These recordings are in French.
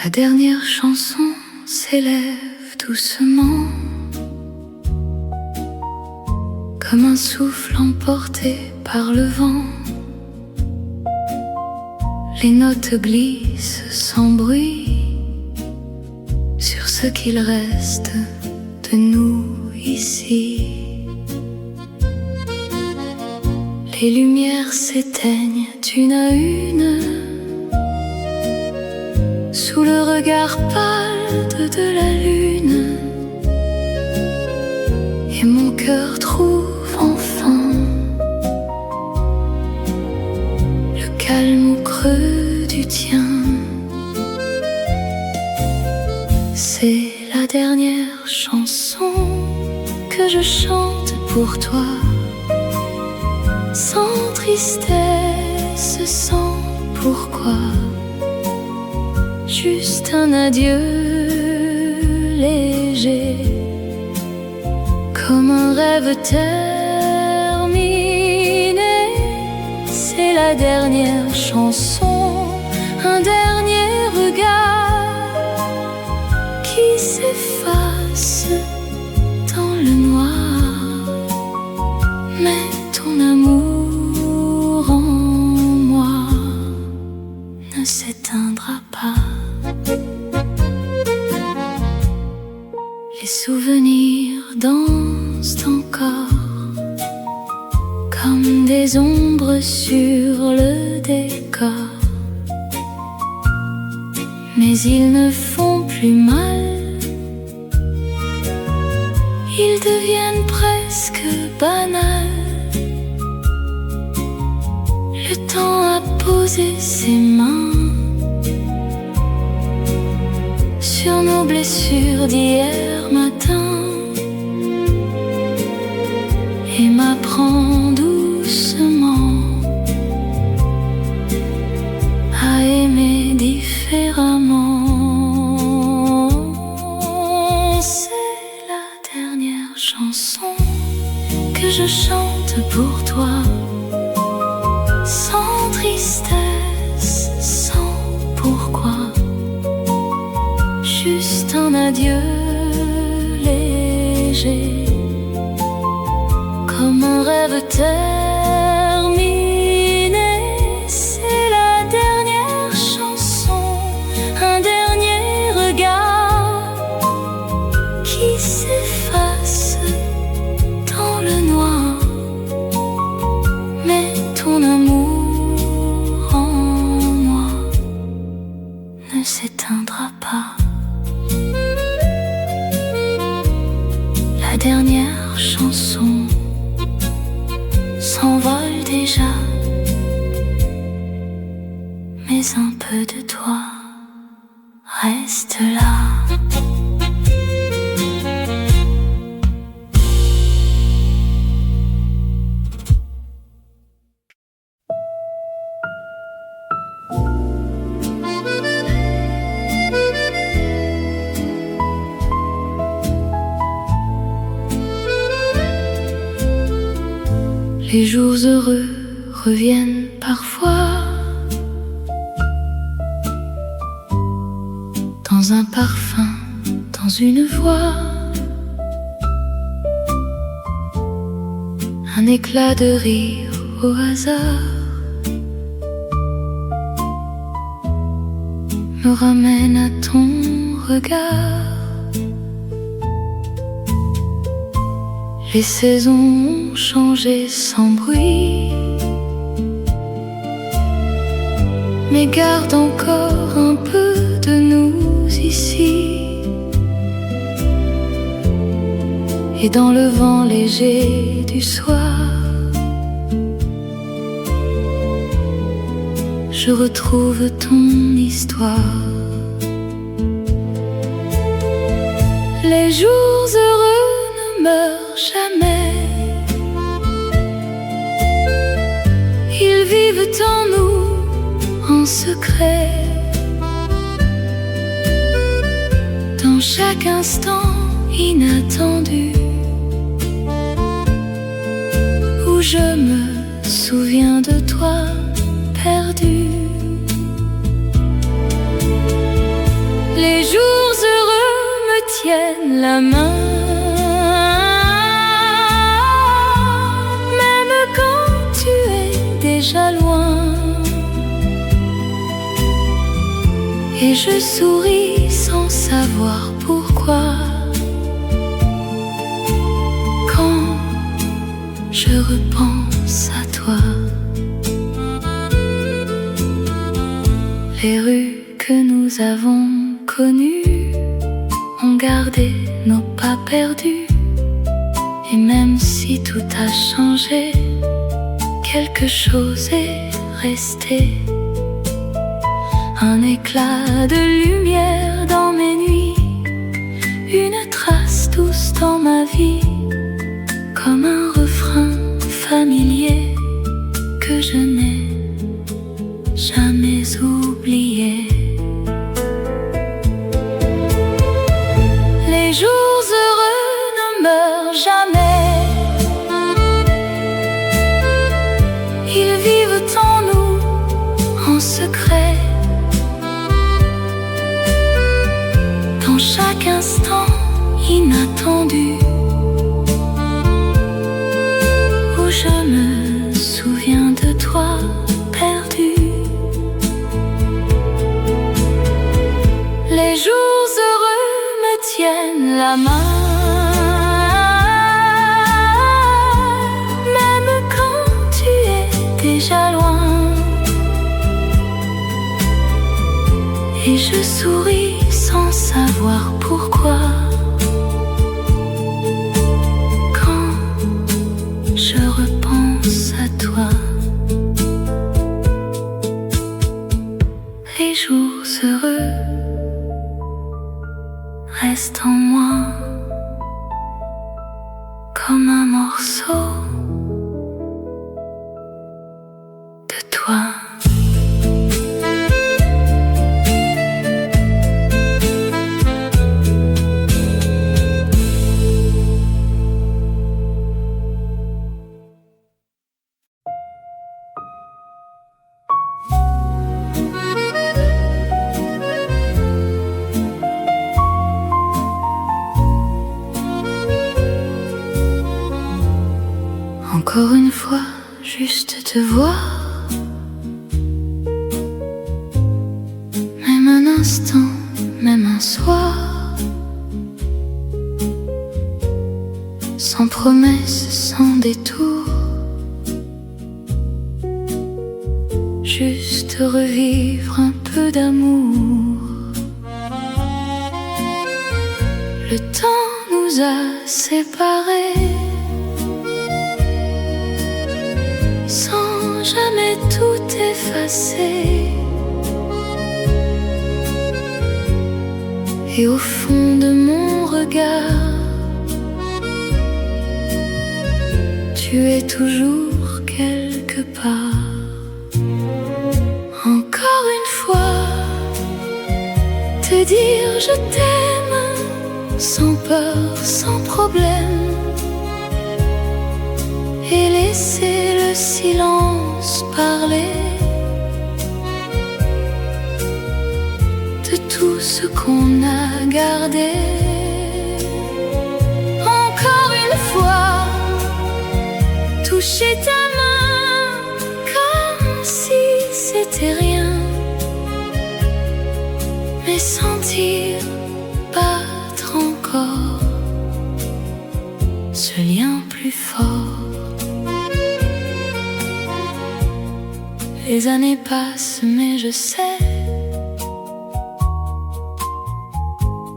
La dernière chanson s'élève doucement, comme un souffle emporté par le vent. Les notes glissent sans bruit sur ce qu'il reste de nous ici. Les lumières s'éteignent une à une sous le regard pâle de la lune, et mon cœur trouve enfin le calme au creux du tien. C'est la dernière chanson que je chante pour toi, sans tristesse, sans pourquoi. Juste un adieu léger, comme un rêve terminé. C'est la dernière chanson, un dernier regard qui s'efface dans le noir. Mais ton amour en moi ne s'éteindra pas. Les souvenirs dansent encore comme des ombres sur le décor, mais ils ne font plus mal. Ils deviennent presque banals. Le temps a posé ses mains sur nos blessures d'hier matin et m'apprend doucement à aimer différemment. C'est la dernière chanson que je chante pour toi, sans tristesse, sans pourquoi. Juste un adieu léger, comme un rêve terminé. C'est la dernière chanson, un dernier regard qui s'efface dans le noir. Mais ton amour en moi ne s'éteindra pas. La dernière chanson s'envole déjà, mais un peu de toi reste là. Les jours heureux reviennent parfois, dans un parfum, dans une voix, un éclat de rire au hasard me ramène à ton regard. Les saisons ont changé sans bruit, mais garde encore un peu de nous ici. Et dans le vent léger du soir, je retrouve ton histoire. Les jours heureux ne meurent jamais, ils vivent en nous en secret. Dans chaque instant inattendu, où je me souviens de toi perdu. tienne la main. Même quand tu es déjà loin. Et je souris sans savoir pourquoi. Quand je repense à toi. Les rues que nous avons connues ont gardé nos pas perdus. Et même si tout a changé, quelque chose est resté. Un éclat de lumière dans mes nuits, une trace douce dans ma vie, comme un refrain familier que je n'ai jamais oublié. Les jours heureux ne meurent jamais. Ils vivent en nous, en secret. Dans chaque instant inattendu, où je me souviens de toi perdu. Les jours heureux me tiennent la main. Même quand tu es déjà loin. Et je souris sans savoir pourquoi. Quand je repense à toi. Les jours heureux restent en moi comme un morceau de toi. Encore une fois, juste te voir. Même un instant, même un soir. Sans promesse, sans détour. Juste revivre un peu d'amour. Le temps nous a séparés. Sans jamais tout effacer. Et au fond de mon regard, tu es toujours quelque part. Encore une fois, te dire je t'aime, sans peur, sans problème. Et laisser le silence parler de tout ce qu'on a gardé. Encore une fois, toucher ta main comme si c'était rien, mais sentir battre encore ce lien plus fort. Les années passent, mais je sais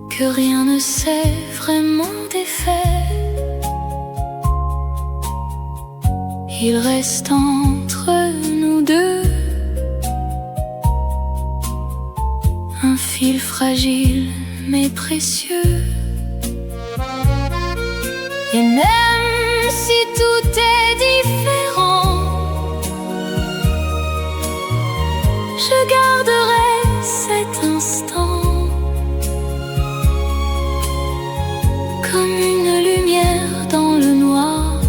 que rien ne s'est vraiment défait. Il reste entre nous deux un fil fragile mais précieux. Et même si tout est différent, je garderai cet instant comme une lumière dans le noir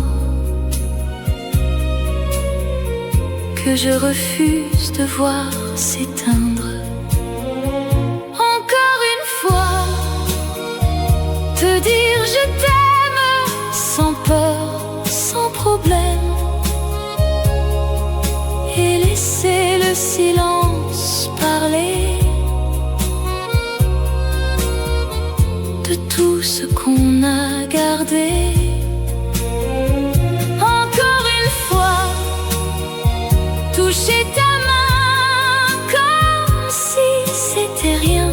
que je refuse de voir s'éteindre. Encore une fois, te dire je t'aime sans peur, sans problème, et laisser le silence parler de tout ce qu'on a gardé. Encore une fois, toucher ta main comme si c'était rien,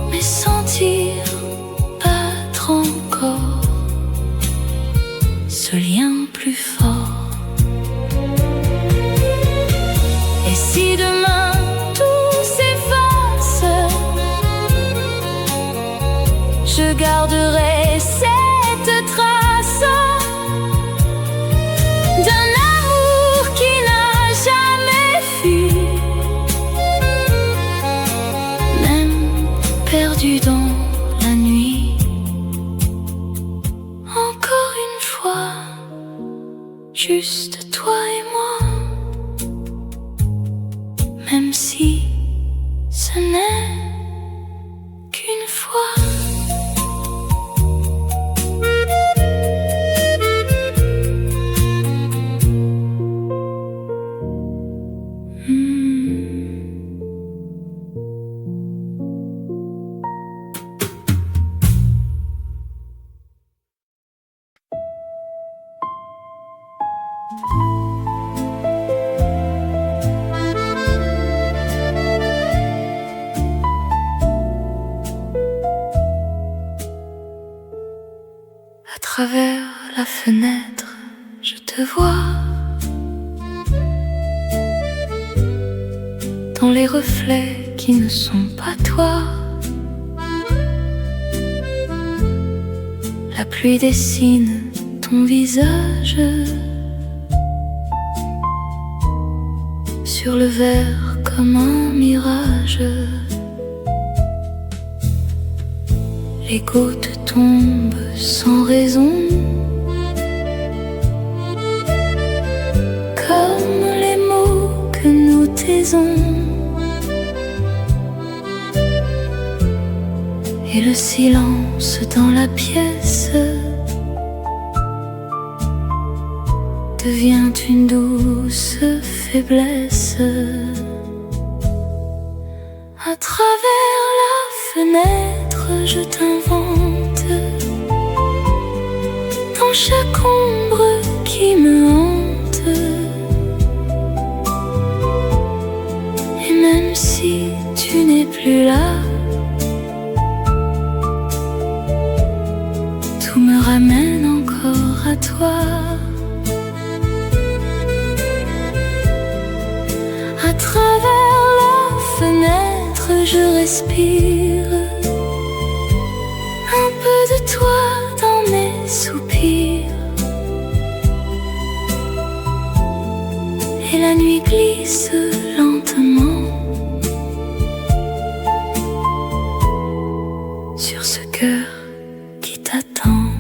mais sentir battre encore ce lien plus fort. Et si demain tout s'efface, je garderai cette trace d'un amour qui n'a jamais fui, même perdu dans la nuit. Encore une fois, juste toi et moi, même si ce n'est qu'une fois. À travers la fenêtre, je te vois dans les reflets qui ne sont pas toi. La pluie dessine ton visage sur le verre comme un mirage. Les gouttes tombent sans raison, comme les mots que nous taisons. Et le silence dans la pièce devient une douce faiblesse. À travers la fenêtre, je t'invente dans chaque ombre qui me hante. Et même si tu n'es plus là, tout me ramène encore à toi. À travers la fenêtre, je respire un peu de toi dans mes soupirs. Et la nuit glisse lentement sur ce cœur qui t'attend.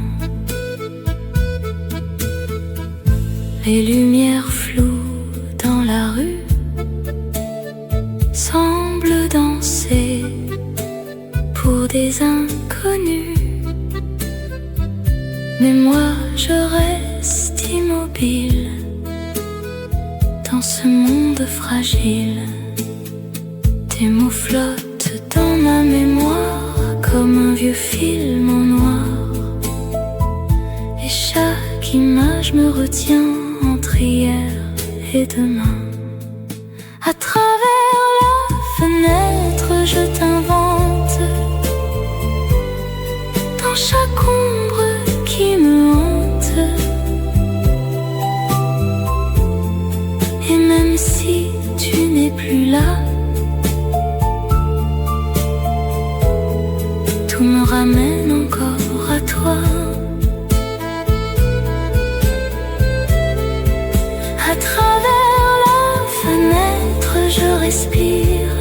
Les lumières floues dans la rue semblent danser pour des inconnus, mais moi je reste immobile dans ce monde fragile. Tes mots flottent dans ma mémoire comme un vieux film en noir, et chaque image me retient entre hier et demain. À travers la fenêtre, je t'invente dans chaque ombre qui me hante. Et même si tu n'es plus là, tout me ramène encore à toi. À travers la fenêtre, je respire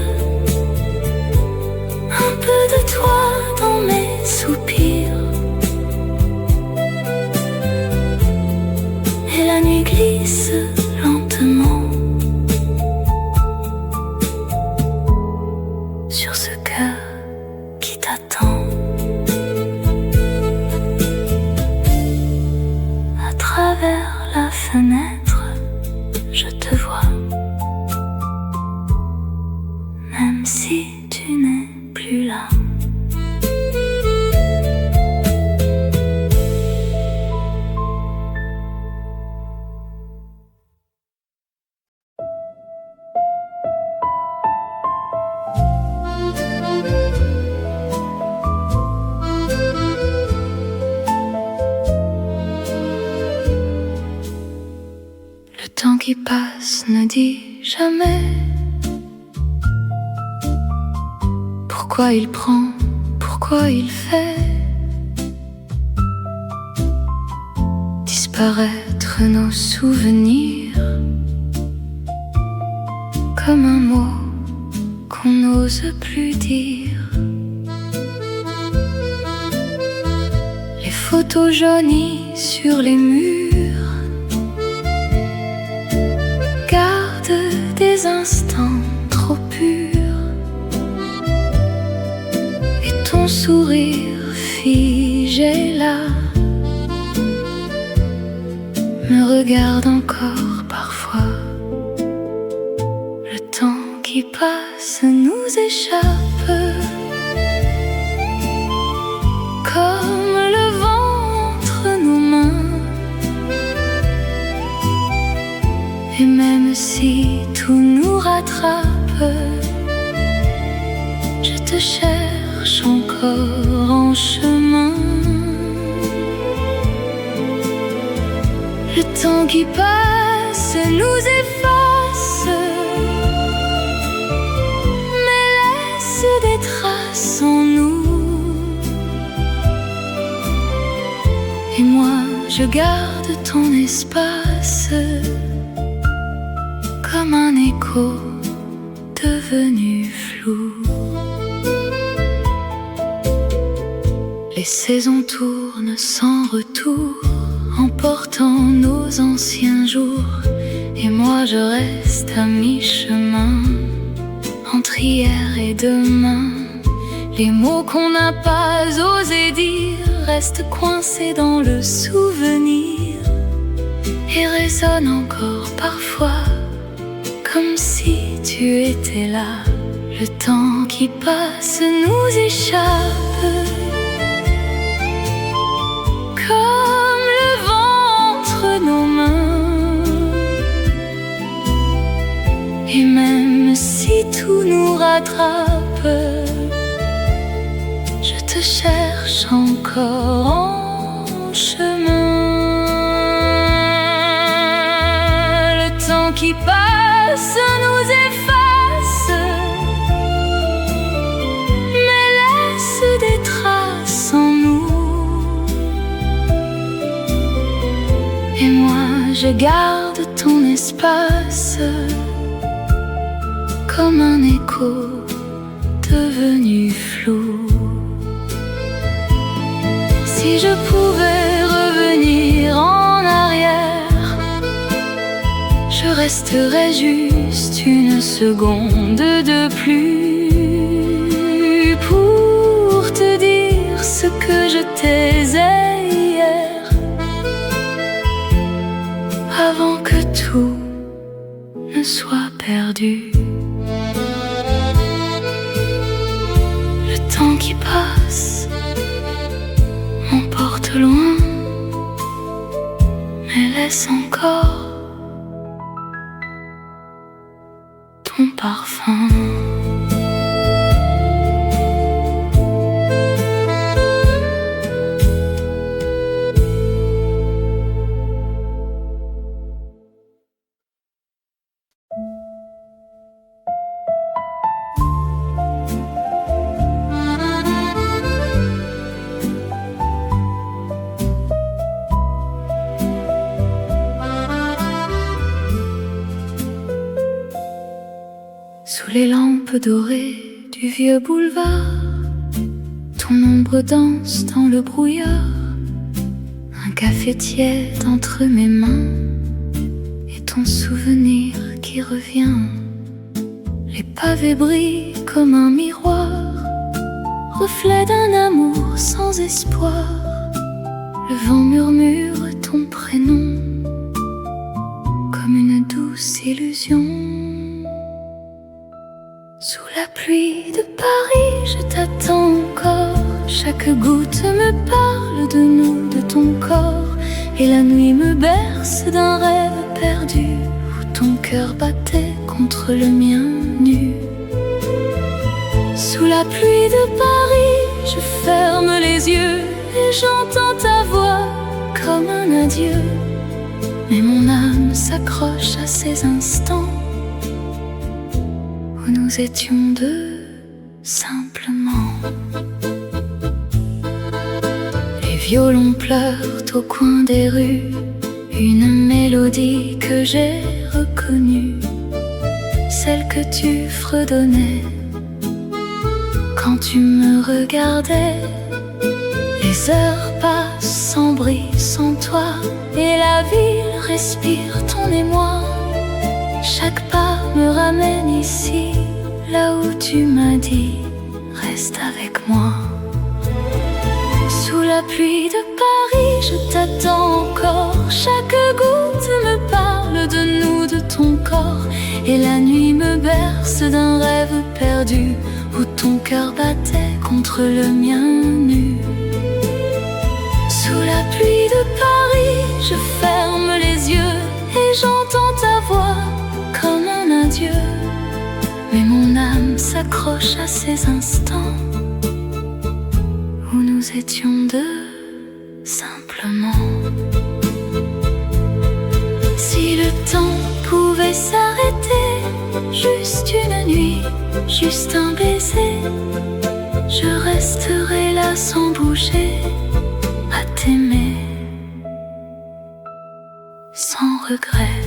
un peu de toi dans mes soupirs. Et la nuit glisse lentement sur ce cœur qui t'attend. qui passe ne dit jamais pourquoi il prend, pourquoi il fait disparaître nos souvenirs comme un mot qu'on n'ose plus dire. Les photos jaunies sur les murs gardent des instants trop purs, et ton sourire figé là me regarde encore parfois. Le temps qui passe nous échappe comme le vent entre nos mains. Et même si tout nous rattrape, je te cherche encore en chemin. Le temps qui passe nous efface, mais laisse des traces en nous. Et moi je garde ton espace comme un écho devenu flou. Les saisons tournent sans retour, emportant nos anciens jours, et moi je reste à mi-chemin entre hier et demain. Les mots qu'on n'a pas osé dire restent coincés dans le souvenir et résonnent encore parfois comme si tu étais là. Le temps qui passe nous échappe comme le vent entre nos mains. Et même si tout nous rattrape, je te cherche encore en chemin. Le temps qui passe nous efface, mais laisse des traces en nous. Et moi je garde ton espace comme un écho devenu flou. Si je pouvais revenir en arrière, je resterais juste une seconde de plus pour te dire ce que je taisais hier, avant que tout ne soit perdu. Le temps qui passe m'emporte loin, mais laisse encore ton parfum. Sous les lampes dorées du vieux boulevard, ton ombre danse dans le brouillard. Un café tiède entre mes mains et ton souvenir qui revient. Les pavés brillent comme un miroir, reflet d'un amour sans espoir. Le vent murmure ton prénom comme une douce illusion. Sous la pluie de Paris, je t'attends encore. Chaque goutte me parle de nous, de ton corps. Et la nuit me berce d'un rêve perdu, où ton cœur battait contre le mien nu. Sous la pluie de Paris, je ferme les yeux et j'entends ta voix comme un adieu. Mais mon âme s'accroche à ces instants où nous étions deux simplement. Les violons pleurent au coin des rues une mélodie que j'ai reconnue, celle que tu fredonnais quand tu me regardais. Les heures passent sans bruit, sans toi, et la ville respire ton émoi. Chaque pas me ramène ici, là où tu m'as dit reste avec moi. Sous la pluie de Paris, je t'attends encore. Chaque goutte me parle de nous, de ton corps, et la nuit me berce d'un rêve perdu où ton cœur battait contre le mien nu. Sous la pluie de Paris, je ferme les yeux et j'entends ta voix comme un adieu. Mais mon âme s'accroche à ces instants où nous étions deux simplement. Si le temps pouvait s'arrêter, juste une nuit, juste un baiser, je resterai là sans bouger, à t'aimer sans regret.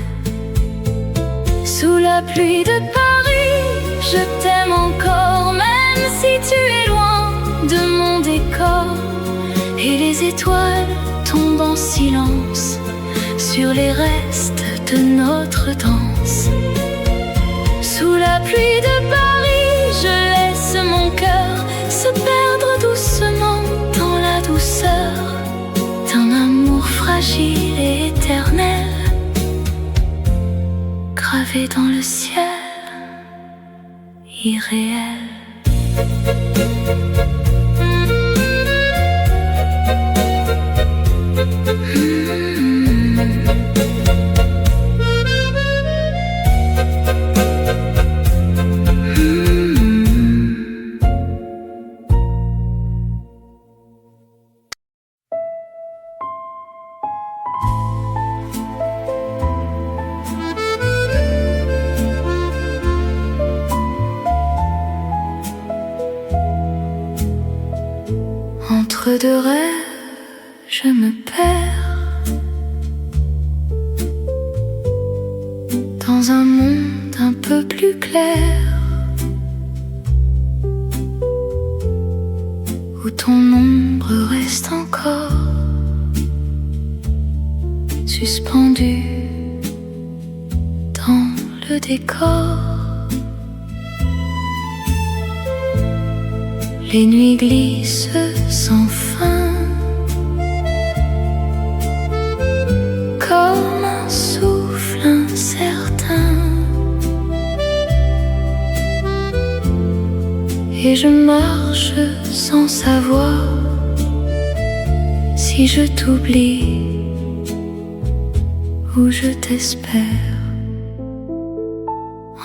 Sous la pluie de Paris, je t'aime encore, même si tu es loin de mon décor. Et les étoiles tombent en silence sur les restes de notre danse. Sous la pluie de Paris, je laisse mon cœur se perdre doucement dans la douceur d'un amour fragile et éternel, gravé dans le ciel irréel. Entre deux rêves, je me perds dans un monde un peu plus clair, où ton ombre reste encore suspendue dans le décor. Les nuits glissent sans fin, comme un souffle incertain, et je marche sans savoir si je t'oublie ou je t'espère.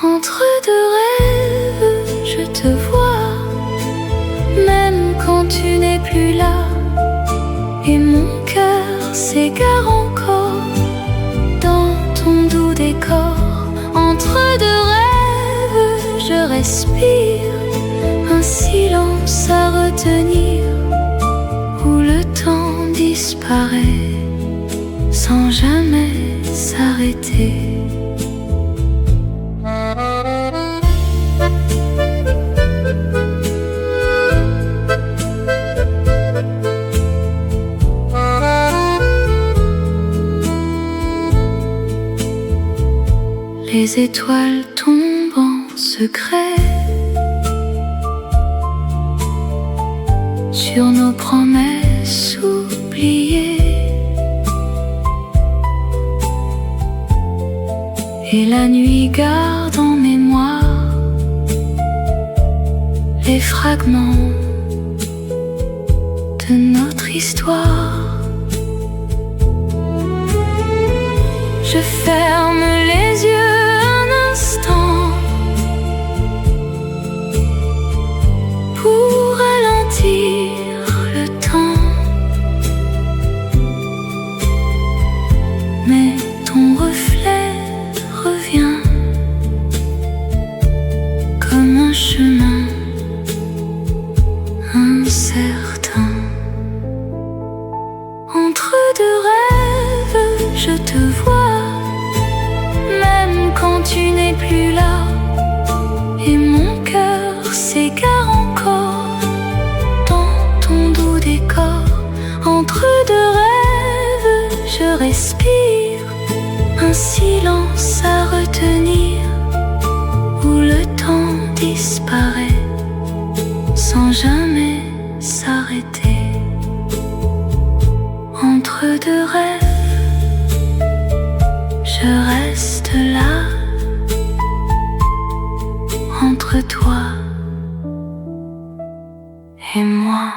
Entre deux rêves, je te vois, même quand tu n'es plus là, et mon cœur s'égare encore dans ton doux décor. Entre deux rêves, je respire un silence à retenir, où le temps disparaît sans jamais s'arrêter. Les étoiles tombent en secret sur nos promesses oubliées, et la nuit garde en mémoire les fragments de notre histoire. Je ferme les yeux pour ralentir le temps, mais je te vois, même quand tu n'es plus là. Et mon cœur s'égare encore dans ton doux décor. Entre deux rêves, je respire un silence à retenir, où le temps disparaît sans jamais s'arrêter. Entre deux rêves, je reste là, entre toi et moi.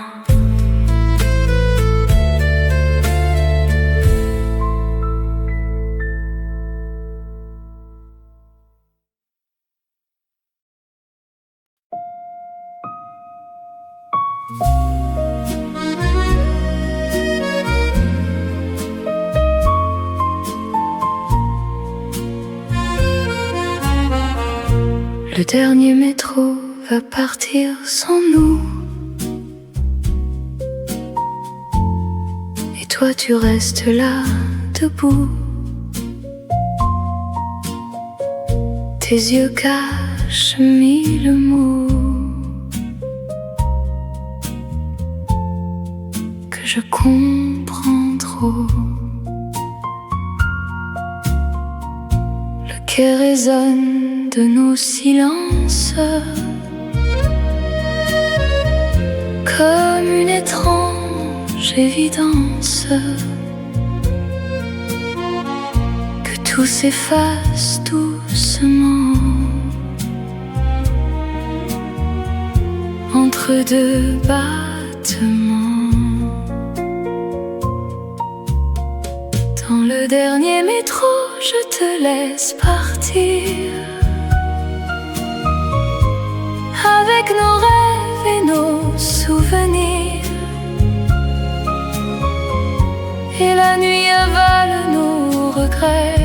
Le dernier métro va partir sans nous, et toi tu restes là, debout. Tes yeux cachent mille mots que je comprends trop. Le quai résonne de nos silences comme une étrange évidence, que tout s'efface doucement entre deux battements. Dans le dernier métro, je te laisse partir, avec nos rêves et nos souvenirs. Et la nuit avale nos regrets,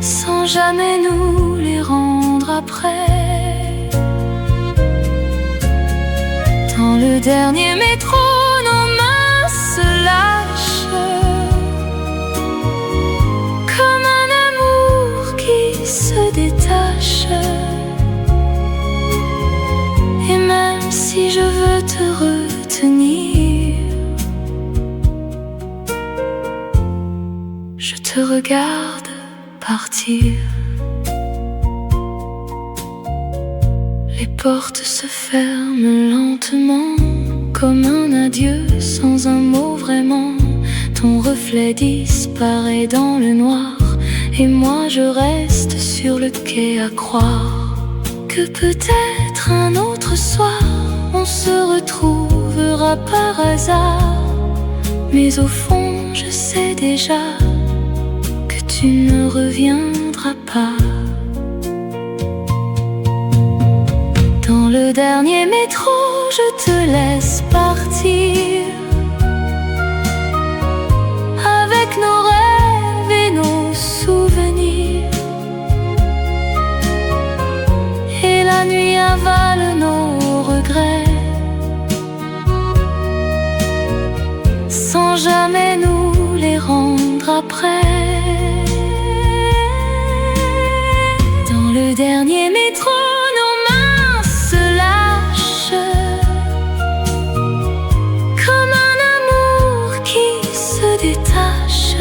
sans jamais nous les rendre après. Dans le dernier métro, nos mains se lâchent, comme un amour qui se détache. Et même si je veux te retenir, je te regarde partir. Les portes se ferment lentement, comme un adieu sans un mot vraiment. Ton reflet disparaît dans le noir, et moi je reste sur le quai à croire que peut-être un autre soir on se retrouvera par hasard. Mais au fond je sais déjà que tu ne reviendras pas. Dans le dernier métro, je te laisse partir, avec nos rêves et nos souvenirs. Et la nuit avale nos regrets, sans jamais nous les rendre après. Dans le dernier métro, nos mains se lâchent, comme un amour qui se détache.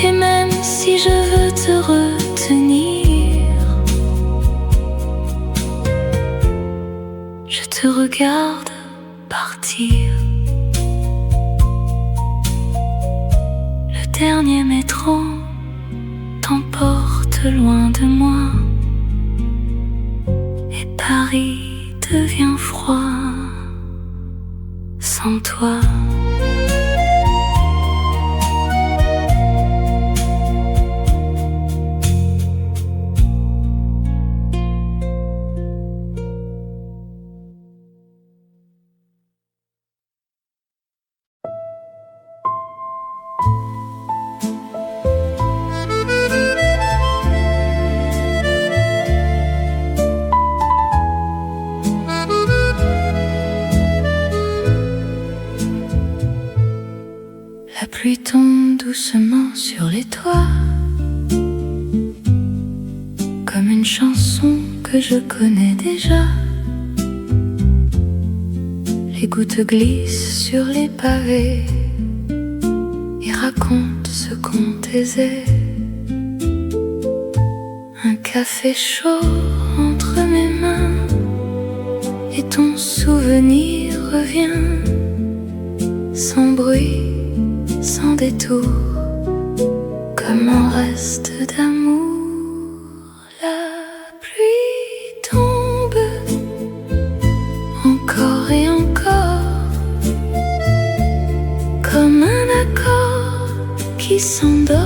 Et même si je veux te retenir, je te regarde partir. Le dernier métro t'emporte loin de moi, et Paris devient froid sans toi. pluie tombe doucement sur les toits, comme une chanson que je connais déjà. Les gouttes glissent sur les pavés et racontent ce qu'on taisait. Un café chaud entre mes mains et ton souvenir revient, sans bruit, sans détour, comme un reste d'amour. La pluie tombe encore et encore, comme un accord qui s'endort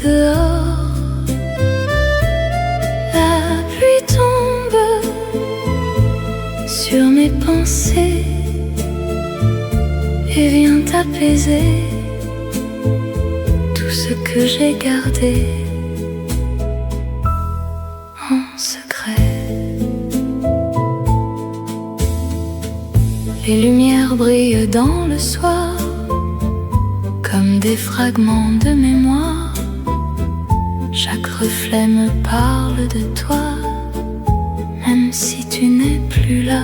dehors. La pluie tombe sur mes pensées et vient apaiser tout ce que j'ai gardé en secret. Les lumières brillent dans le soir comme des fragments de mémoire. Chaque reflet me parle de toi, même si tu n'es plus là.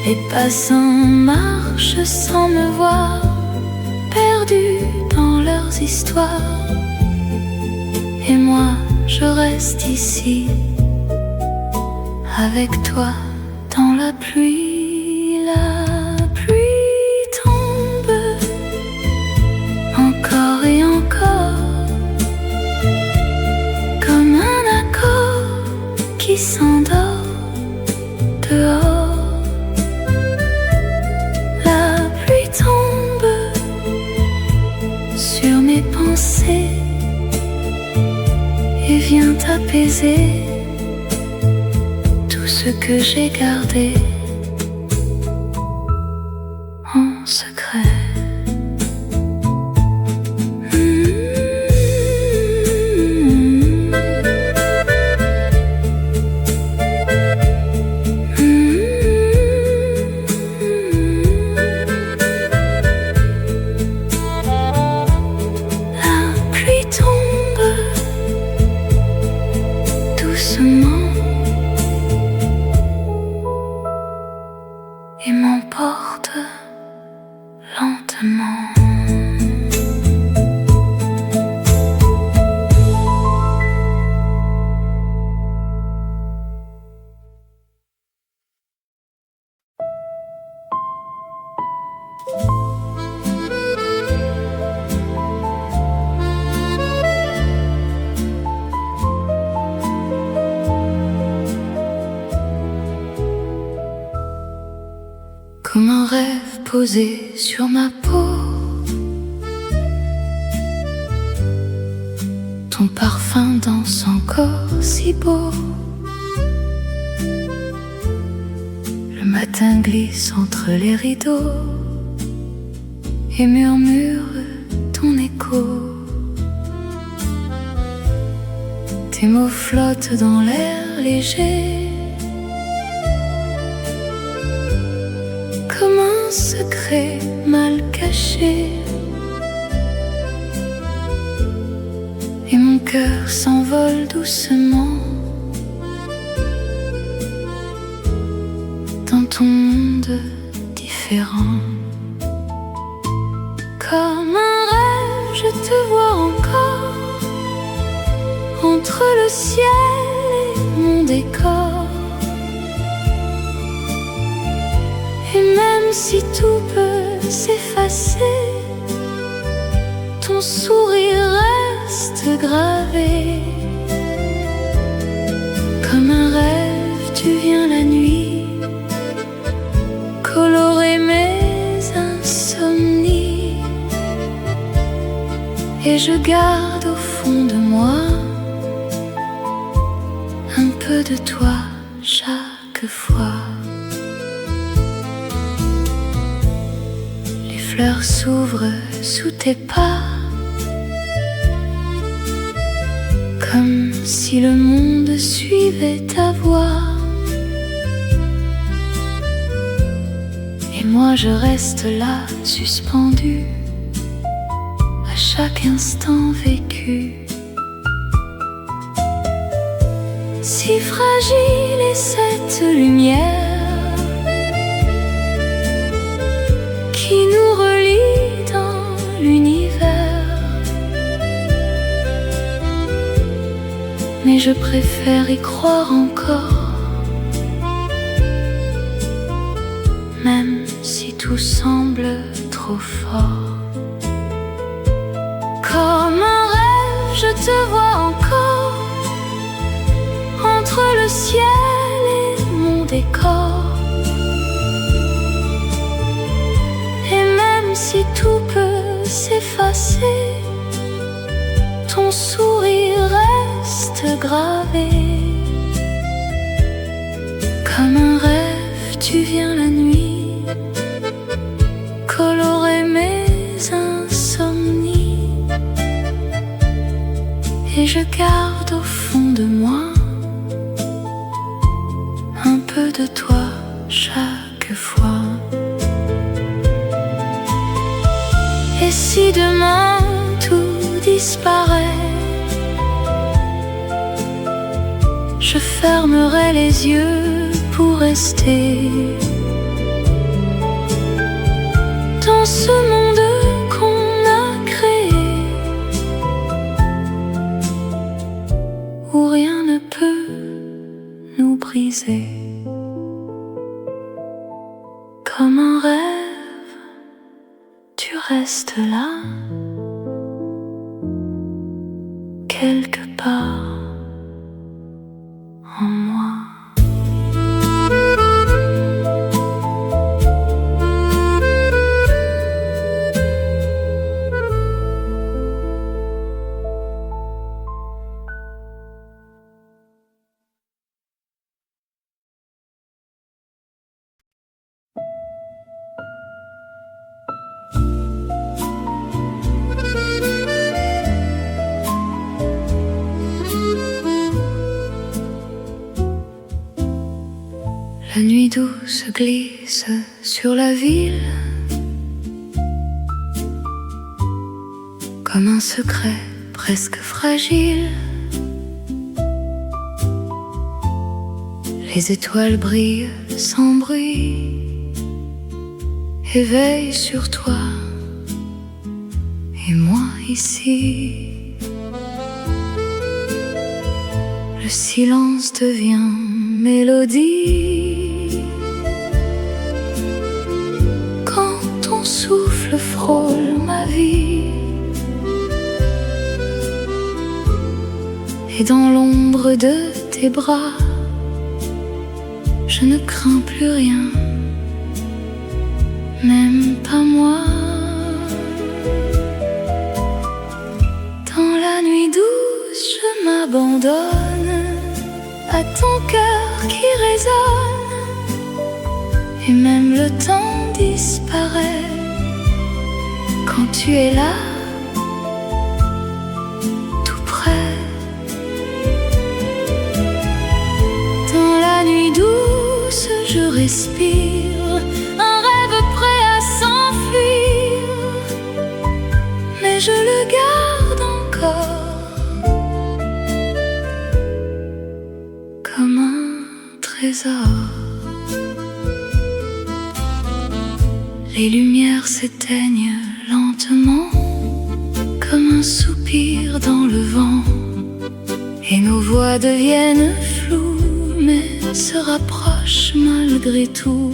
Les passants marchent sans me voir, perdus dans leurs histoires. Et moi, je reste ici, avec toi dans la pluie. La pluie tombe encore et encore, comme un accord qui s'endort dehors. La pluie tombe sur mes pensées et vient apaiser tout ce que j'ai gardé en secret. Et m'emporte lentement. Comme un rêve posé sur ma peau, ton parfum danse encore si beau. Le matin glisse entre les rideaux et murmure ton écho. Tes mots flottent dans l'air léger, comme un secret mal caché. Et mon cœur s'envole doucement dans ton monde différent. Comme un rêve, je te vois encore entre le ciel et mon décor. Et même si tout peut s'effacer, ton sourire reste gravé. Comme un rêve, tu viens la nuit colorer mes insomnies. Et je garde au fond de moi un peu de toi chaque fois. Les fleurs s'ouvrent sous tes pas, comme si le monde suivait ta voix. Et moi moi je reste là, suspendue à chaque instant vécu. Si fragile est cette lumière qui nous relie dans l'univers, mais je préfère y croire encore, même si tout semble trop fort. Comme un rêve, je te vois encore entre le ciel et mon décor. Et même si tout peut s'effacer, ton sourire reste gravé. Comme un rêve, tu viens la nuit colorer mes insomnies, et je garde au fond de moi un peu de toi chaque fois. Et si demain tout disparaît, je fermerai les yeux pour rester dans ce monde qu'on a créé, où rien ne peut nous briser. Comme un rêve, tu restes là, quelque part en moi. La nuit douce glisse sur la ville, comme un secret presque fragile. Les étoiles brillent sans bruit et veillent sur toi et moi ici. Le silence devient mélodie quand ton souffle frôle ma vie. Et dans l'ombre de tes bras, je ne crains plus rien, même pas moi. Dans la nuit douce, je m'abandonne à ton cœur qui résonne, et même le temps disparaît quand tu es là, tout près. Dans la nuit douce, je respire un rêve prêt à s'enfuir, mais je le garde encore comme un trésor. Les lumières s'éteignent lentement comme un soupir dans le vent, et nos voix deviennent floues mais se rapprochent malgré tout.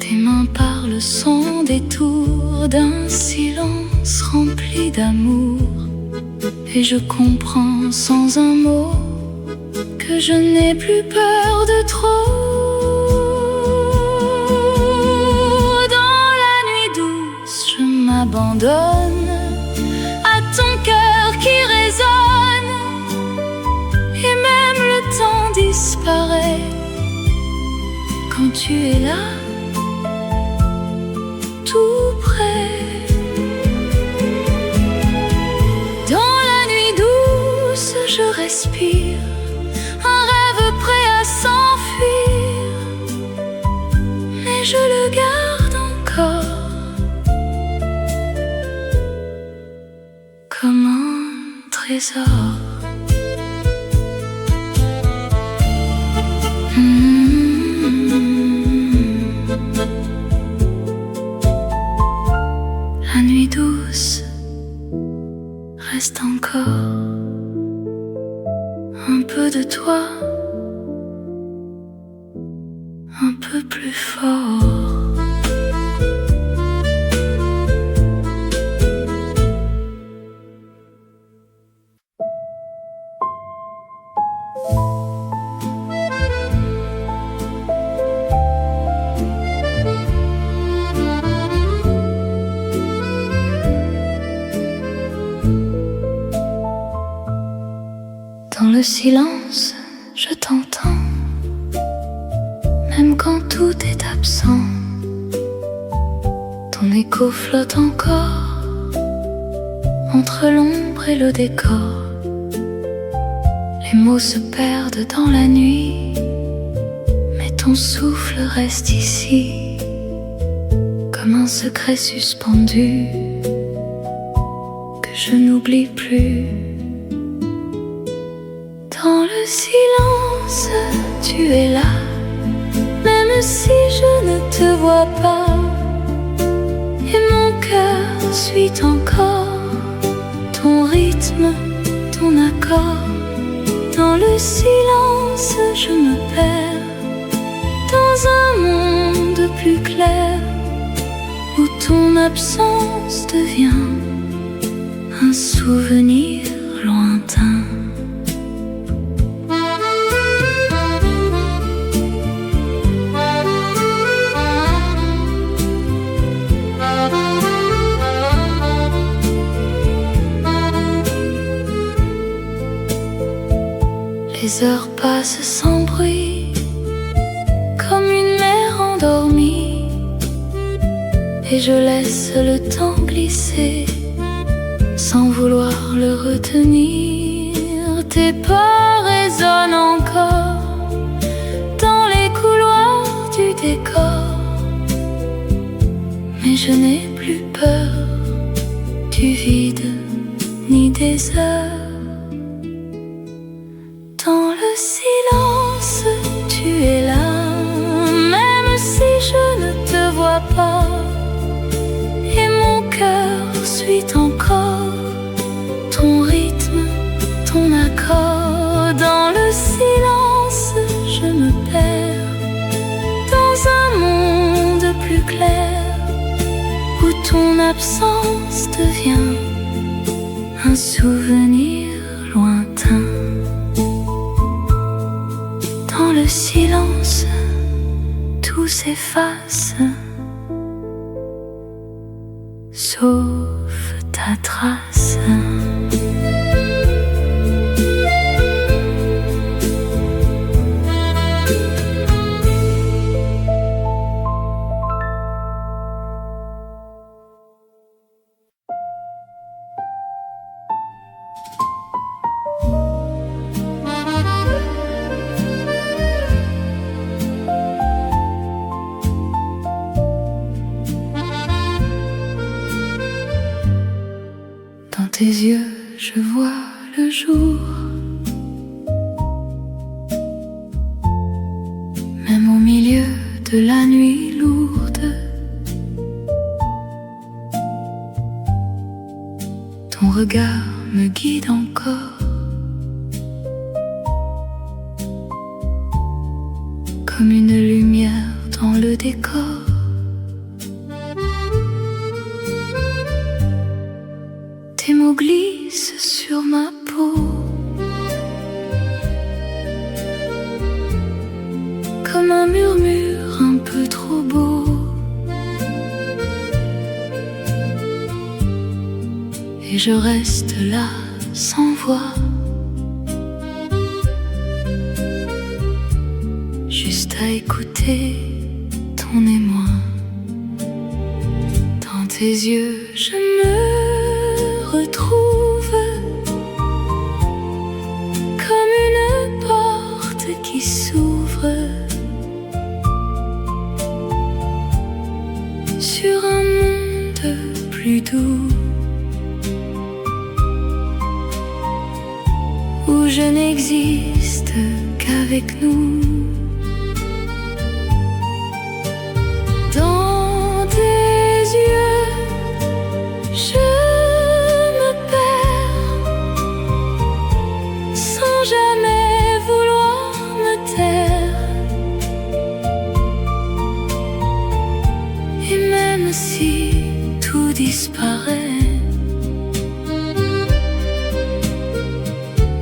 Tes mains parlent sans détour d'un silence rempli d'amour, et je comprends sans un mot que je n'ai plus peur de trop. Dans la nuit douce, je m'abandonne à ton cœur qui résonne, et même le temps disparaît quand tu es là, tout près. Dans la nuit douce, je respire un rêve prêt à s'enfuir, mais je le garde en trésor. La nuit douce reste encore un peu de toi, un peu plus fort. Dans le silence, je t'entends, même quand tout est absent. Ton écho flotte encore entre l'ombre et le décor. Les mots se perdent dans la nuit, mais ton souffle reste ici, comme un secret suspendu que je n'oublie plus. Dans le silence, tu es là, même si je ne te vois pas. Et mon cœur suit encore ton rythme, ton accord. Dans le silence, je me perds dans un monde plus clair, où ton absence devient un souvenir lointain. Les heures passent sans bruit, comme une mer endormie, et je laisse le temps glisser, sans vouloir le retenir. Tes pas résonnent encore dans les couloirs du décor, mais je n'ai plus peur du vide ni des heures. Dans le silence, tu es là, même si je ne te vois pas. Et mon cœur suit encore ton rythme, ton accord. Dans le silence, je me perds dans un monde plus clair, où ton absence devient un souvenir lointain. Dans le silence, tout s'efface, sauf ta trace. Dans tes yeux, je vois le jour, même au milieu de la nuit lourde. Ton regard me guide encore, comme une lumière dans le décor. Tes mots glissent sur ma peau, comme un murmure un peu trop beau. Et je reste là sans voix, juste à écouter ton émoi. Dans tes yeux, je me retrouve comme une porte qui s'ouvre sur un monde plus doux. n'existe qu'avec nous. Dans tes yeux, je me perds sans jamais vouloir me taire. Et même si tout disparaît,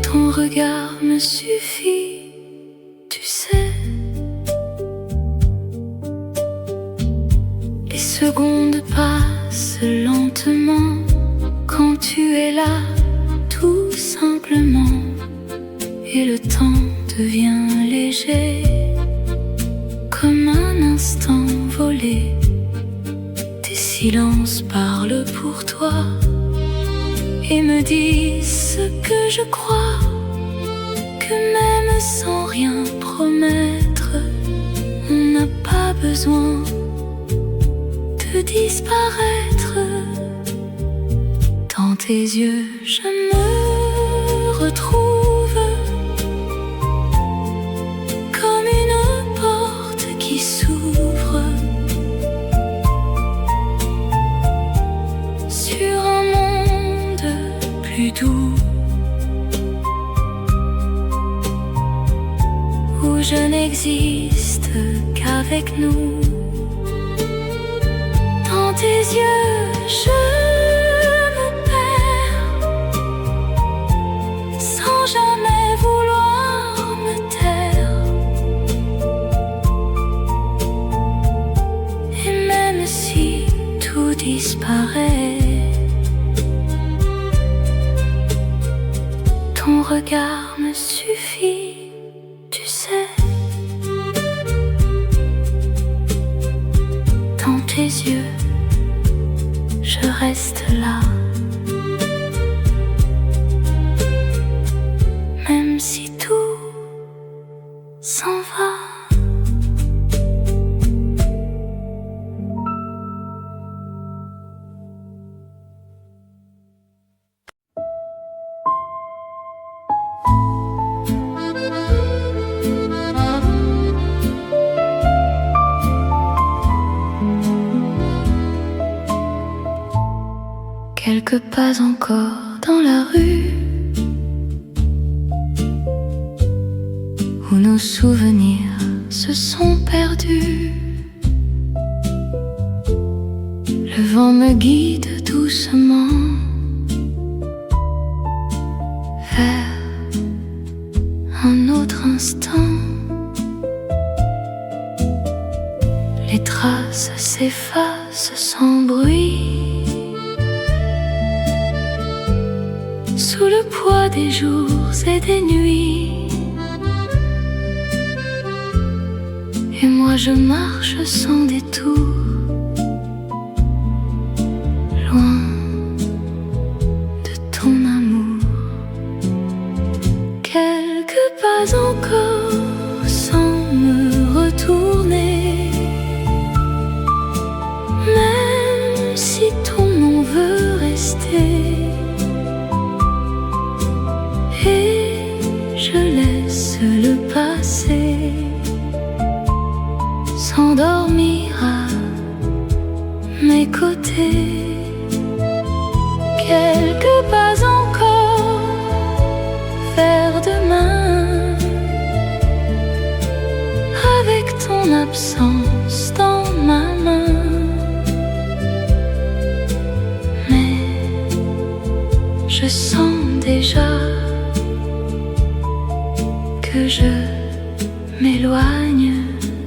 ton regard me suffit, tu sais. Les secondes passent lentement quand tu es là, tout simplement. Et le temps devient léger, comme un instant volé. Tes silences parlent pour toi et me disent ce que je crois, que même sans rien promettre, on n'a pas besoin de disparaître. Dans tes yeux, je me retrouve comme une porte qui s'ouvre sur un monde plus doux, où je n'existe qu'avec nous. Dans tes yeux, je me perds sans jamais vouloir me taire. Et même si tout disparaît, ton regard me suffit, tu sais. Dans tes yeux, je reste là, même si tout s'en va. Quelques pas encore dans la rue, où nos souvenirs se sont perdus. Le vent me guide doucement vers un autre instant. Les traces s'effacent sans bruit, sous le poids des jours et des nuits. Et moi je marche sans détour, loin de ton amour. Quelques pas encore sans me retourner, même si ton nom veut rester. Et je laisse le passé s'endormir à mes côtés. Quelques pas encore vers demain, avec ton absence dans ma main. Mais je sens déjà que je m'éloigne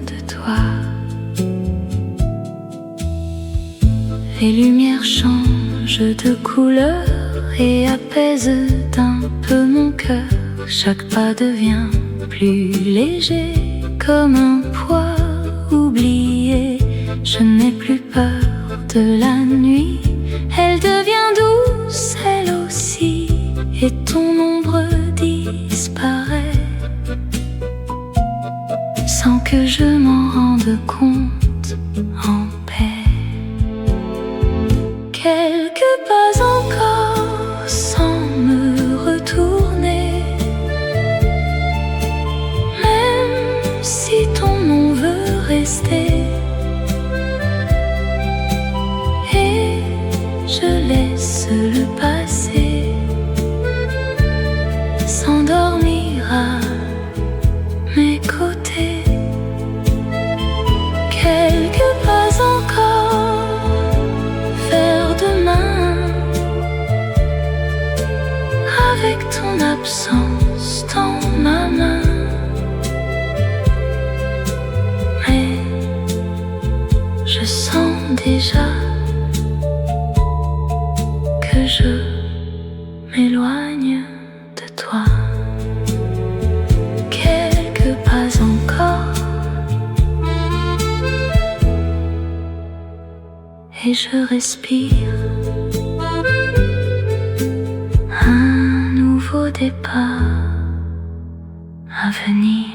de toi. Les lumières changent de couleur et apaisent d'un peu mon cœur. Chaque pas devient plus léger, comme un poids oublié. Je n'ai plus peur de la nuit, elle devient douce elle aussi, et ton ombre disparaît sans que je m'en rende compte, en paix. Quelques pas encore sans me retourner, absence dans ma main. Mais je sens déjà que je m'éloigne de toi. Quelques pas encore et je respire un nouveau départ à venir.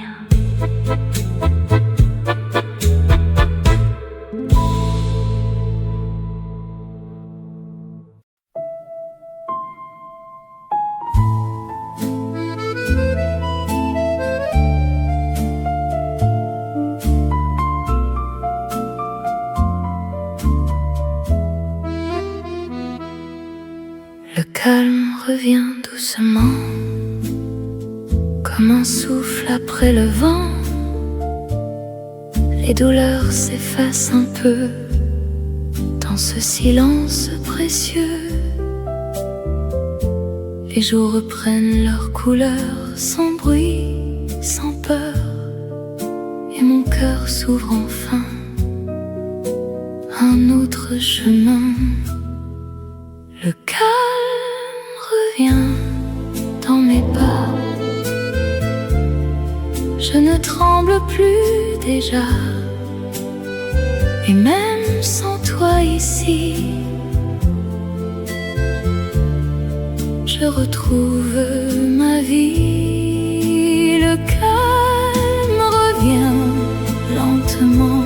Le calme revient doucement, comme un souffle après le vent. Les douleurs s'effacent un peu dans ce silence précieux. Les jours reprennent leur couleur, sans bruit, sans peur, et mon cœur s'ouvre enfin un autre chemin. Le calme revient dans mes pas. Je ne tremble plus déjà. Et même sans toi ici, je retrouve ma vie. Le calme revient lentement,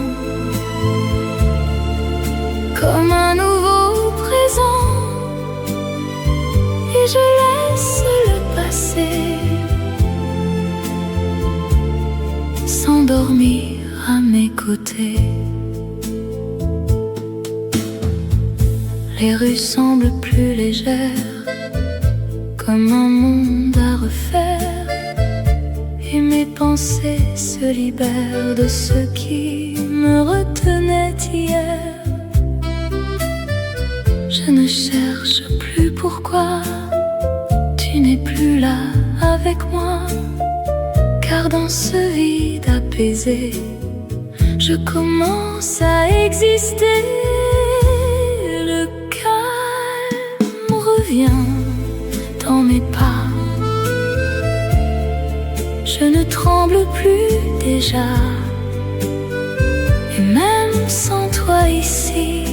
comme un nouveau présent. Et je laisse le passé s'endormir à mes côtés. Les rues semblent plus légères, comme un monde à refaire. Et mes pensées se libèrent de ce qui me retenait hier. Je ne cherche plus pourquoi tu n'es plus là avec moi, car dans ce vide apaisé, je commence à exister. Le calme revient dans mes pas. Je ne tremble plus déjà. Et même sans toi ici,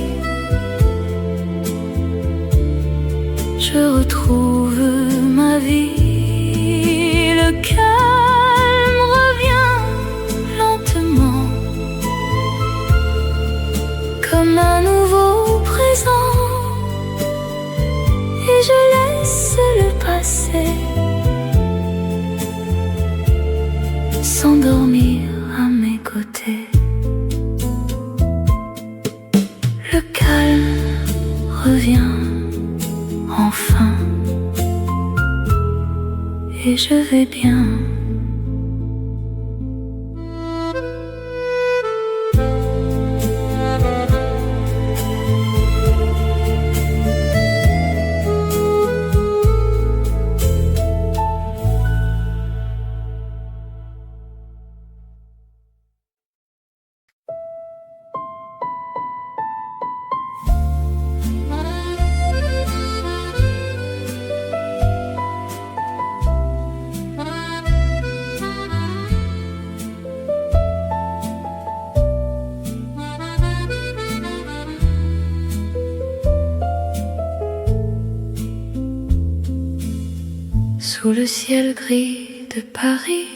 je retrouve ma vie. Le calme revient lentement, comme un nouveau présent. Et je laisse le passé s'endormir à mes côtés. Le calme revient enfin, et je vais bien. Sous le ciel gris de Paris,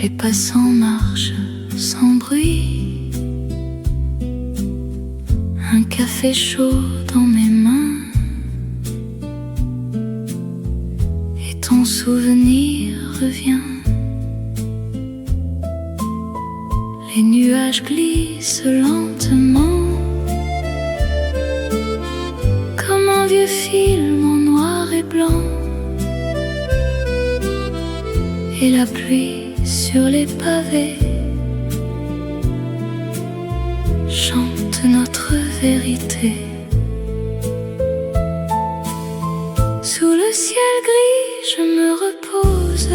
les passants marchent sans bruit. Un café chaud dans mes mains, et ton souvenir revient. Les nuages glissent lentement, comme un vieux film en noir et blanc. Et la pluie sur les pavés chante notre vérité. ciel gris, je me repose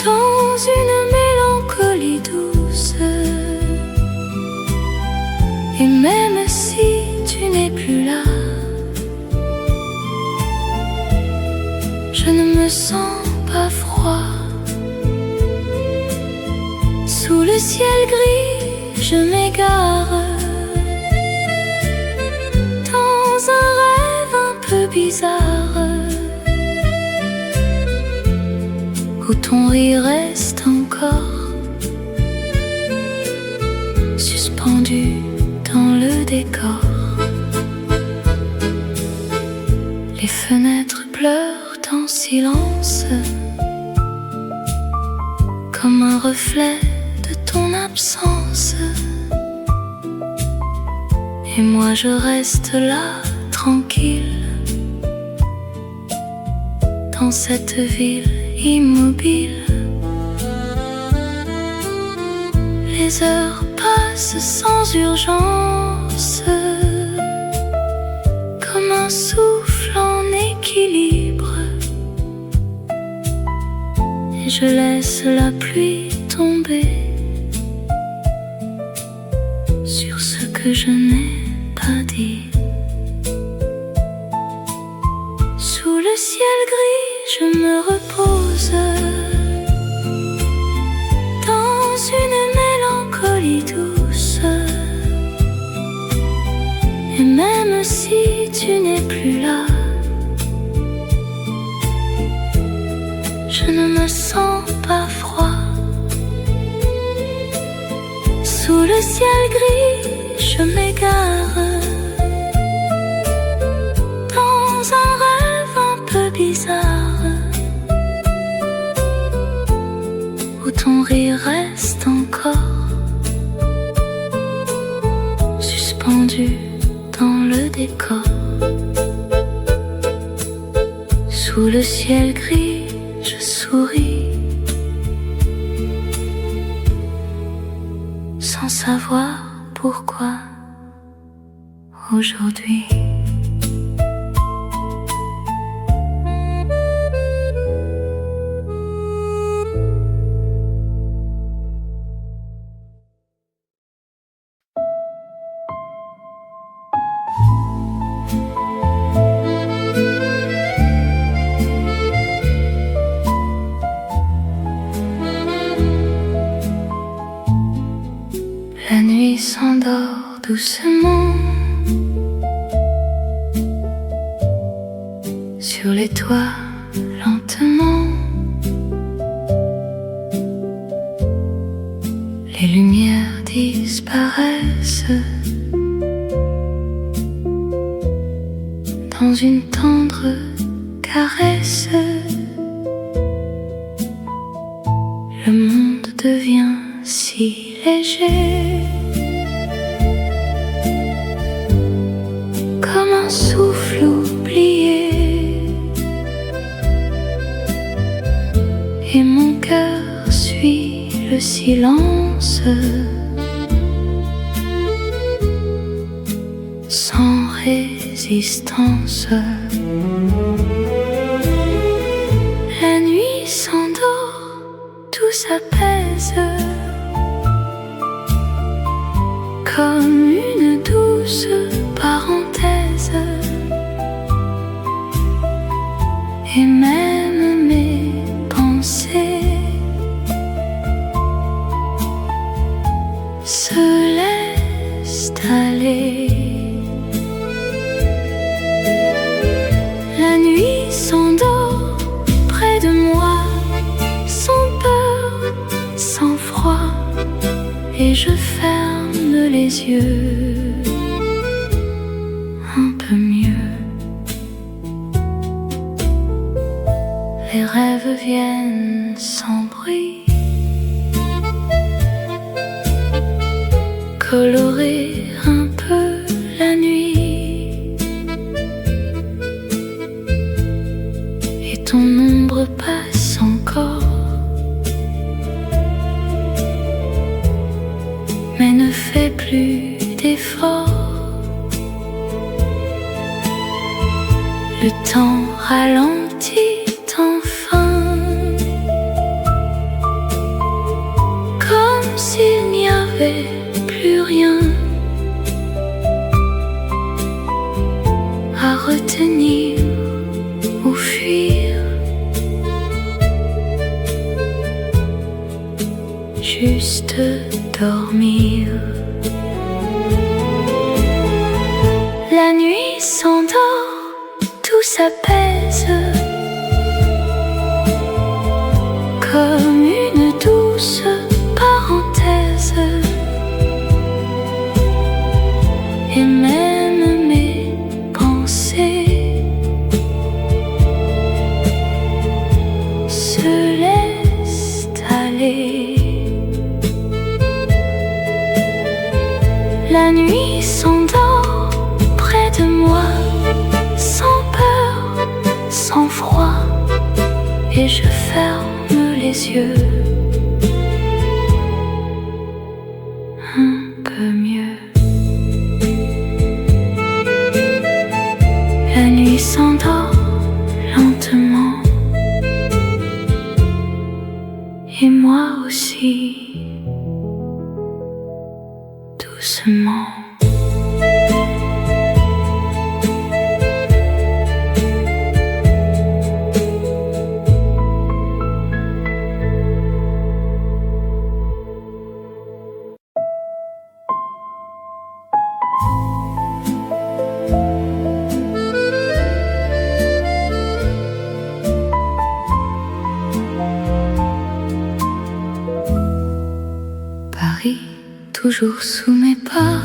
dans une mélancolie douce. Et même si tu n'es plus là, je ne me sens pas froid. Sous le ciel gris, je m'égare dans un rêve un peu bizarre, où ton rire reste encore suspendu dans le décor. Les fenêtres pleurent en silence, comme un reflet de ton absence. Et moi je reste là, tranquille, dans cette ville immobile. Les heures passent sans urgence, comme un souffle en équilibre. Et je laisse la pluie tomber sur ce que je n'ai pas dit. Sous le ciel gris, je me repose dans une mélancolie douce. Et même si tu n'es plus là, je ne me sens pas froid. Sous le ciel gris, je m'égare dans un rêve un peu bizarre, où ton rire reste encore suspendu dans le décor. Sous le ciel gris, je souris sans savoir pourquoi aujourd'hui. La nuit s'endort doucement sur les toits, lentement. Les lumières disparaissent dans une tendre caresse. Le monde devient si léger, comme un souffle oublié. Et mon cœur suit le silence sans résistance. La nuit s'endort, tout s'apaise, comme une douce parenthèse. Et même mes pensées se laissent aller. La nuit s'endort près de moi, sans peur, sans froid, et je ferme les yeux un peu mieux. Les rêves viennent sans bruit, colorer un peu la nuit, et ton ombre passe encore, mais ne fais plus d'efforts. temps ralentit enfin, comme s'il n'y avait plus rien à retenir ou fuir, juste dormir. La nuit s'endort, tout s'apaise, comme une douce parenthèse, et même mes pensées se laissent aller. La nuit s'endort près de moi, sans peur, sans froid, et je ferme les yeux un peu mieux. La nuit s'endort lentement, et moi aussi, doucement. Paris, toujours sous mes pas,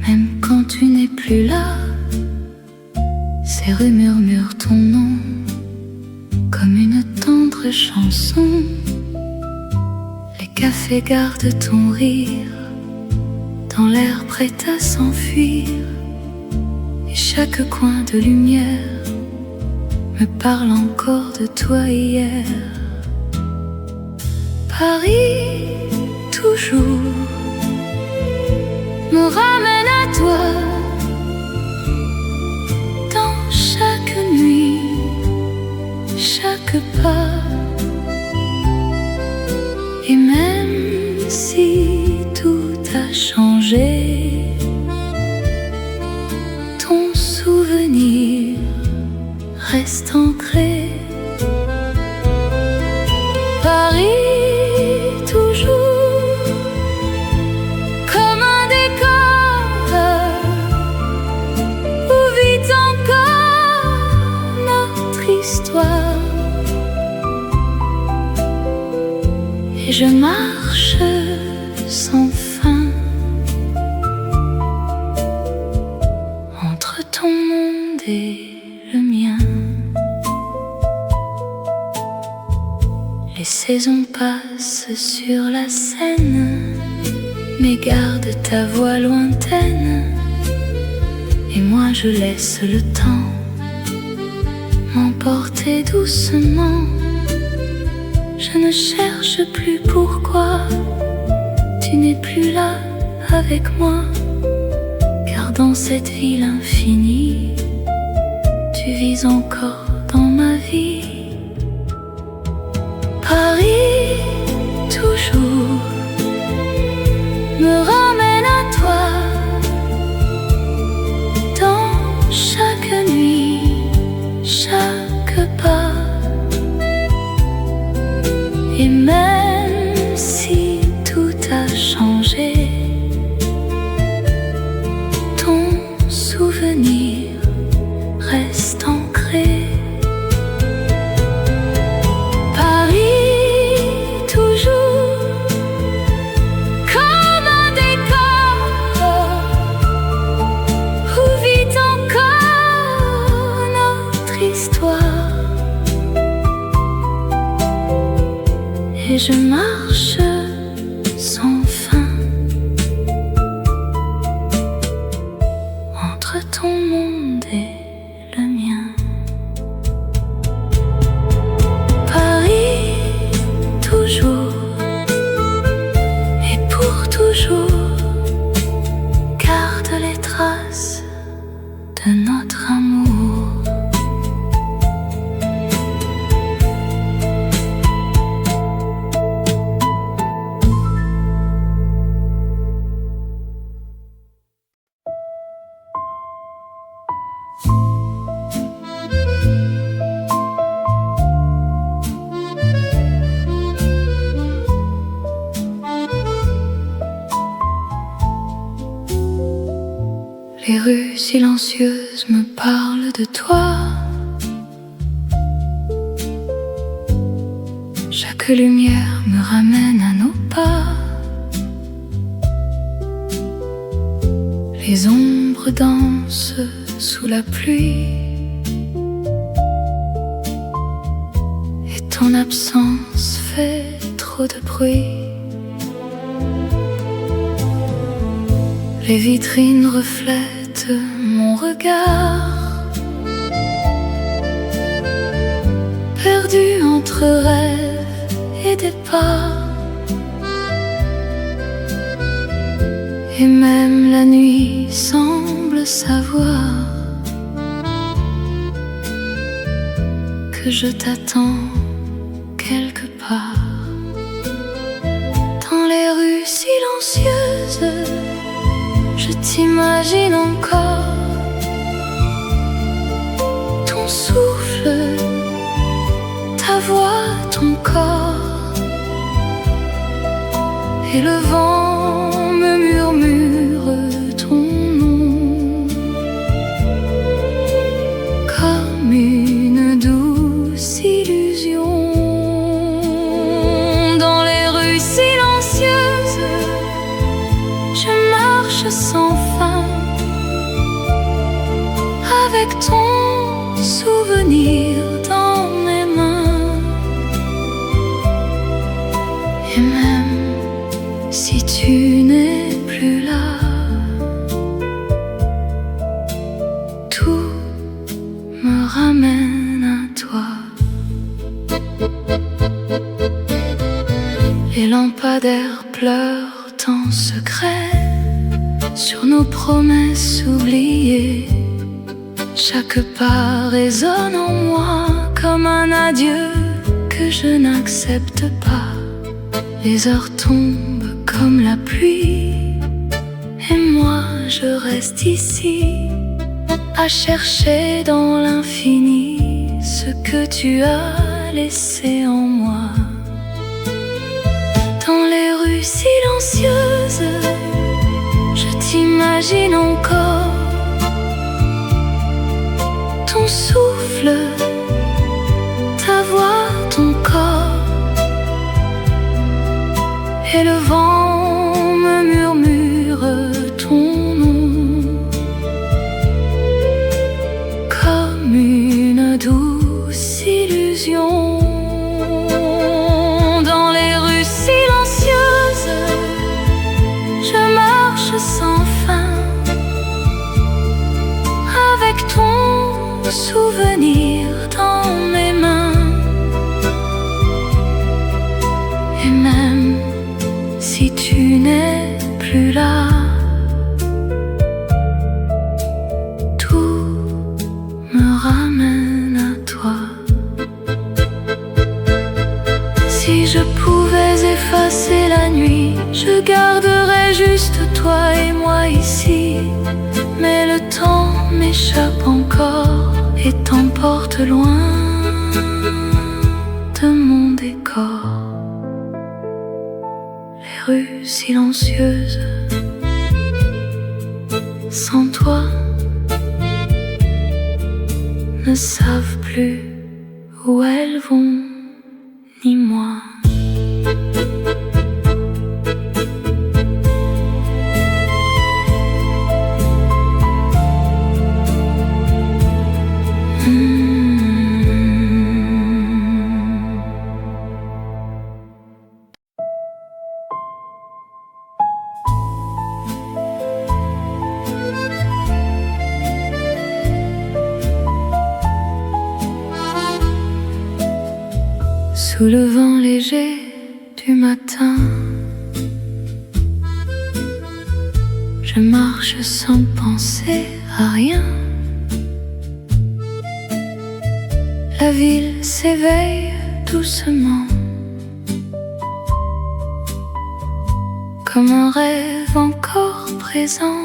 même quand tu n'es plus là. Ces rues murmurent ton nom comme une tendre chanson. Les cafés gardent ton rire dans l'air prêt à s'enfuir, et chaque coin de lumière me parle encore de toi hier. Paris, toujours, me ramène à toi dans chaque nuit, chaque pas. Et même si tout a changé, ton souvenir reste ancré. Paris, et je marche sans fin entre ton monde et le mien. Les saisons passent sur la Seine, mais garde ta voix lointaine, et moi je laisse le temps m'emporter doucement. Je ne cherche plus pourquoi tu n'es plus là avec moi, car dans cette ville infinie, tu vis encore dans ma vie. Paris, toujours, me ramène à toi dans chaque nuit, chaque pas. Et même si tout a changé, ton souvenir reste ancré. Paris, toujours, comme un décor où vit encore notre histoire. Et je marche sans fin entre ton monde et le mien. Paris, toujours, et pour toujours, garde les traces de notre amour. rues silencieuses me parlent de toi. Chaque lumière me ramène à nos pas. Les ombres dansent sous la pluie. Et ton absence fait trop de bruit. Les vitrines reflètent mon regard, perdu entre rêves et départs. Et même la nuit semble savoir que je t'attends quelque part. Dans les rues silencieuses, je t'imagine encore. Ton souffle, ta voix, ton corps. Et le vent me murmure ton nom comme une douce illusion. Dans les rues silencieuses, je marche sans fin avec ton souvenir dans mes mains. Et même si tu n'es plus là, tout me ramène à toi. Les lampadaires pleurent en secret sur nos promesses oubliées. Chaque pas résonne en moi comme un adieu que je n'accepte pas. Les heures tombent comme la pluie et moi je reste ici à chercher dans l'infini ce que tu as laissé en moi. Dans les rues silencieuses, je t'imagine encore. Ton souffle, ta voix, ton corps. Et le vent me murmure ton nom comme une douce illusion. Dans les rues silencieuses, je marche sans fin avec ton souvenir dans mes mains. Et même si tu n'es plus là, tout me ramène à toi. Si je pouvais effacer la nuit, je garderais juste toi et moi ici. Mais le temps m'échappe encore et t'emporte loin de mon décor. Les rues silencieuses, sans toi, ne savent plus où elles vont, ni moi. Sous le vent léger du matin, je marche sans penser à rien. La ville s'éveille doucement, comme un rêve encore présent.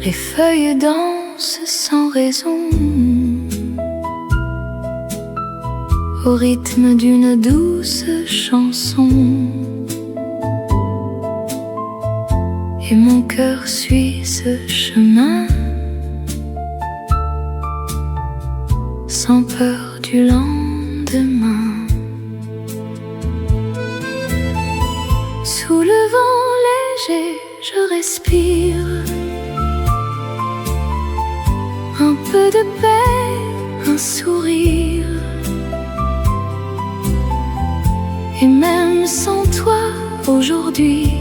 Les feuilles dansent sans raison au rythme d'une douce chanson. et mon cœur suit ce chemin sans peur du lendemain. Sous le vent léger, je respire un peu de paix, un sourire. Et même sans toi aujourd'hui,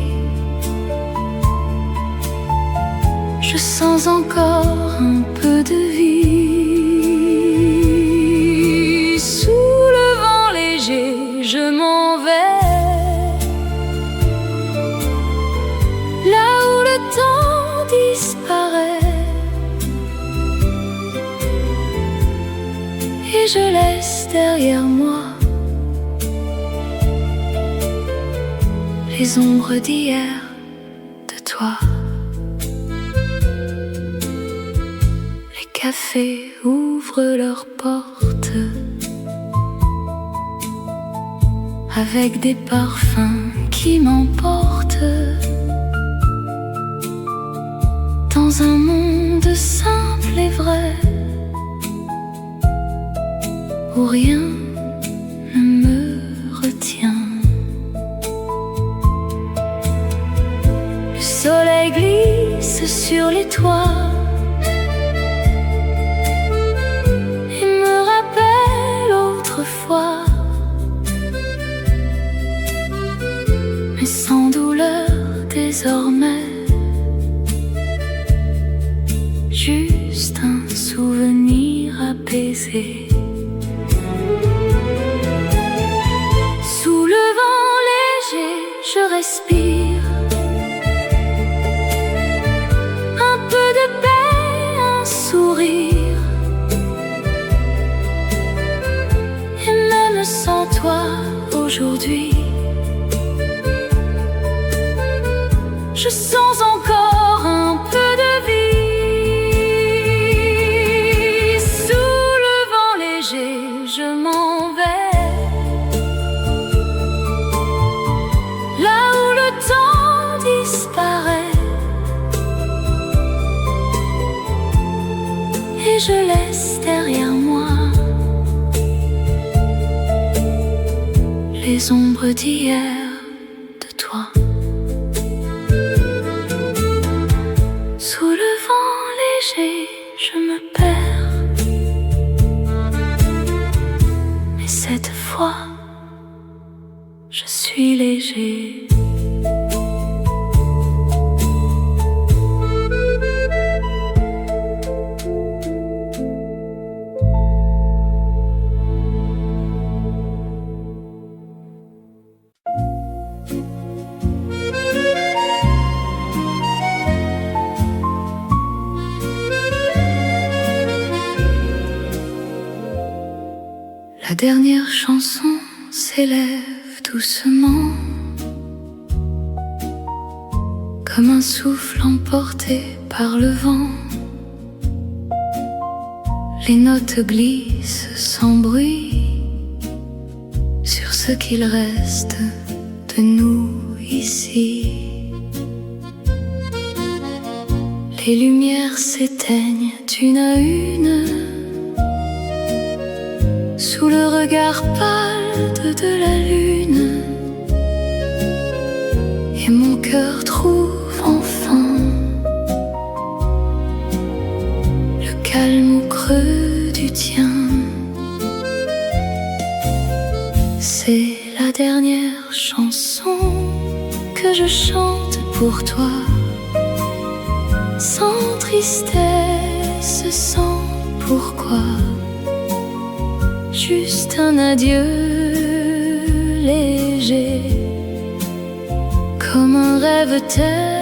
je sens encore un peu de vie. Sous le vent léger, je m'en vais là où le temps disparaît, et je laisse derrière moi les ombres d'hier de toi. Les cafés ouvrent leurs portes avec des parfums qui m'emportent dans un monde simple et vrai où rien ne me retient. Le soleil glisse sur les toits et me rappelle autrefois, mais sans douleur désormais, juste un souvenir apaisé. Sous le vent léger, je respire un peu de paix, un sourire. Et même sans toi aujourd'hui, je sens encore un peu de vie. Sous le vent léger, je m'en vais là où le temps disparaît, et je laisse derrière moi les ombres d'hier de toi. Sous le vent léger, je me perds, mais cette fois, je suis léger. La dernière chanson s'élève doucement, comme un souffle emporté par le vent. Les notes glissent sans bruit sur ce qu'il reste de nous ici. Les lumières s'éteignent une à une sous le regard pâle de la lune, et mon cœur trouve enfin le calme au creux du tien. C'est la dernière chanson que je chante pour toi, sans tristesse, sans pourquoi. Juste un adieu léger, comme un rêve tel